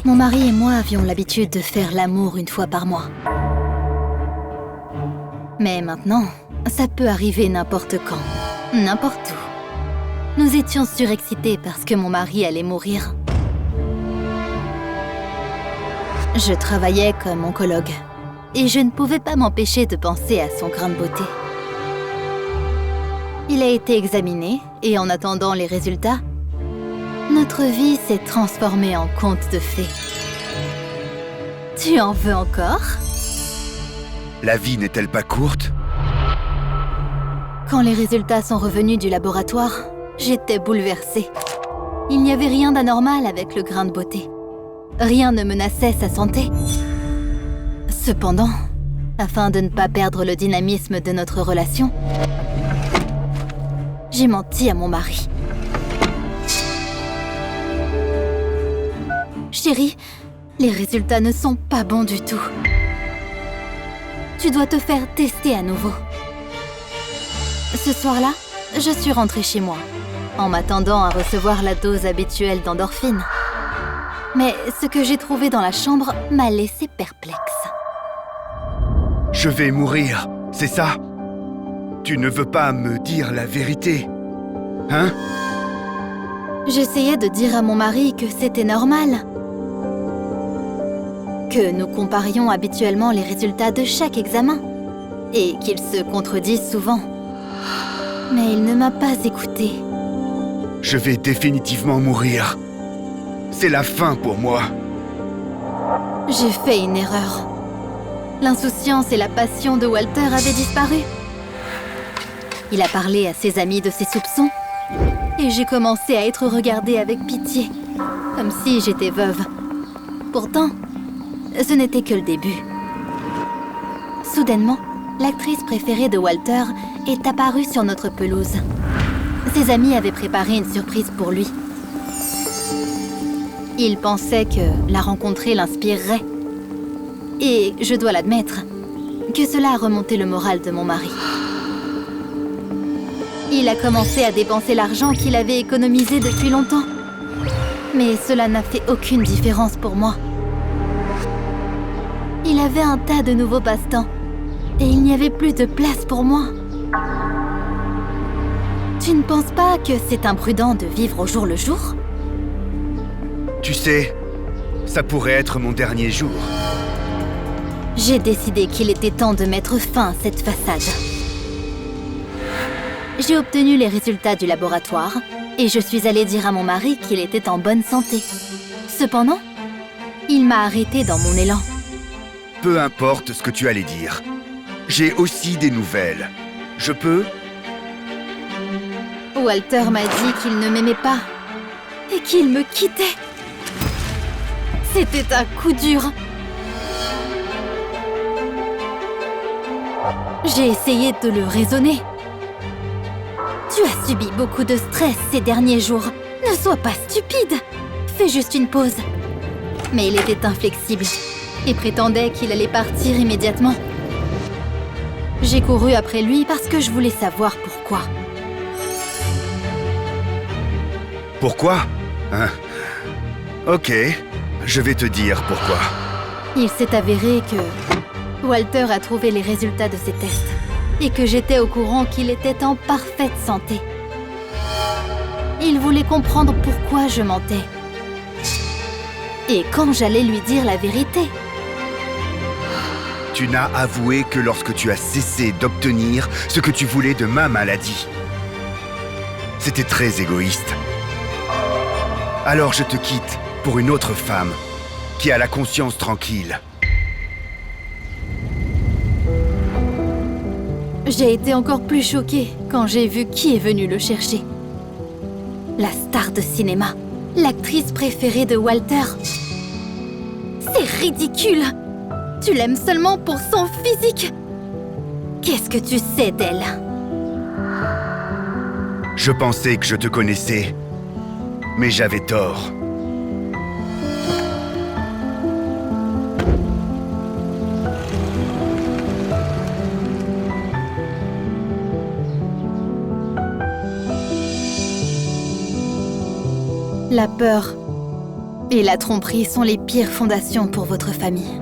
Mon mari et moi avions l'habitude de faire l'amour une fois par mois. Mais maintenant, ça peut arriver n'importe quand, n'importe où. Nous étions surexcités parce que mon mari allait mourir. Je travaillais comme oncologue et je ne pouvais pas m'empêcher de penser à son grain de beauté. Il a été examiné et en attendant les résultats, notre vie s'est transformée en conte de fées. Tu en veux encore? La vie n'est-elle pas courte? Quand les résultats sont revenus du laboratoire, j'étais bouleversée. Il n'y avait rien d'anormal avec le grain de beauté. Rien ne menaçait sa santé. Cependant, afin de ne pas perdre le dynamisme de notre relation, j'ai menti à mon mari. Chérie, les résultats ne sont pas bons du tout. Tu dois te faire tester à nouveau. Ce soir-là, je suis rentrée chez moi, en m'attendant à recevoir la dose habituelle d'endorphine. Mais ce que j'ai trouvé dans la chambre m'a laissée perplexe. Je vais mourir, c'est ça? Tu ne veux pas me dire la vérité, hein? J'essayais de dire à mon mari que c'était normal, que nous comparions habituellement les résultats de chaque examen et qu'ils se contredisent souvent. Mais il ne m'a pas écoutée. Je vais définitivement mourir. C'est la fin pour moi. J'ai fait une erreur. L'insouciance et la passion de Walter avaient disparu. Il a parlé à ses amis de ses soupçons et j'ai commencé à être regardée avec pitié, comme si j'étais veuve. Pourtant, ce n'était que le début. Soudainement, l'actrice préférée de Walter est apparue sur notre pelouse. Ses amis avaient préparé une surprise pour lui. Ils pensaient que la rencontrer l'inspirerait. Et je dois l'admettre, que cela a remonté le moral de mon mari. Il a commencé à dépenser l'argent qu'il avait économisé depuis longtemps. Mais cela n'a fait aucune différence pour moi. Il avait un tas de nouveaux passe-temps. Et il n'y avait plus de place pour moi. Tu ne penses pas que c'est imprudent de vivre au jour le jour? Tu sais, ça pourrait être mon dernier jour. J'ai décidé qu'il était temps de mettre fin à cette façade. J'ai obtenu les résultats du laboratoire et je suis allée dire à mon mari qu'il était en bonne santé. Cependant, il m'a arrêtée dans mon élan. Peu importe ce que tu allais dire. J'ai aussi des nouvelles. Je peux? Walter m'a dit qu'il ne m'aimait pas et qu'il me quittait. C'était un coup dur. J'ai essayé de le raisonner. Tu as subi beaucoup de stress ces derniers jours. Ne sois pas stupide. Fais juste une pause. Mais il était inflexible et prétendait qu'il allait partir immédiatement. J'ai couru après lui parce que je voulais savoir pourquoi. Pourquoi? Hein? Ok, je vais te dire pourquoi. Il s'est avéré que Walter a trouvé les résultats de ses tests et que j'étais au courant qu'il était en parfaite santé. Il voulait comprendre pourquoi je mentais et quand j'allais lui dire la vérité. Tu n'as avoué que lorsque tu as cessé d'obtenir ce que tu voulais de ma maladie. C'était très égoïste. Alors je te quitte pour une autre femme qui a la conscience tranquille. J'ai été encore plus choquée quand j'ai vu qui est venu le chercher. La star de cinéma, l'actrice préférée de Walter. C'est ridicule! Tu l'aimes seulement pour son physique! Qu'est-ce que tu sais d'elle? Je pensais que je te connaissais, mais j'avais tort. La peur et la tromperie sont les pires fondations pour votre famille.